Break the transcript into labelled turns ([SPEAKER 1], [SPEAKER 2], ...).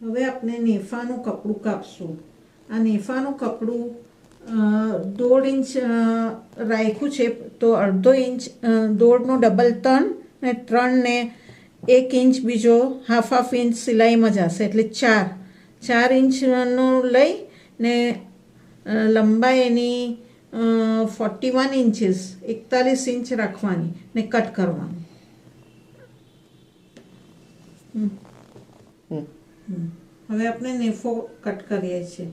[SPEAKER 1] હવે આપણે નેફાનું કપડું કાપશું. આ નેફાનું કપડું 1.5 ઇંચ રાખ્યું છે, તો 1/2 ઇંચ દોઢનો ડબલ 3 ને 3 ને 1 ઇંચ બીજો હાફ ઇંચ સિલાઈમાં જશે, એટલે 4 ઇંચનું લઈ ને લંબાઈ એની 41 ઇંચીસ 41 ઇંચ રાખવાની ને કટ કરવાનું. હવે આપણે નેફો કટ કરીએ છીએ.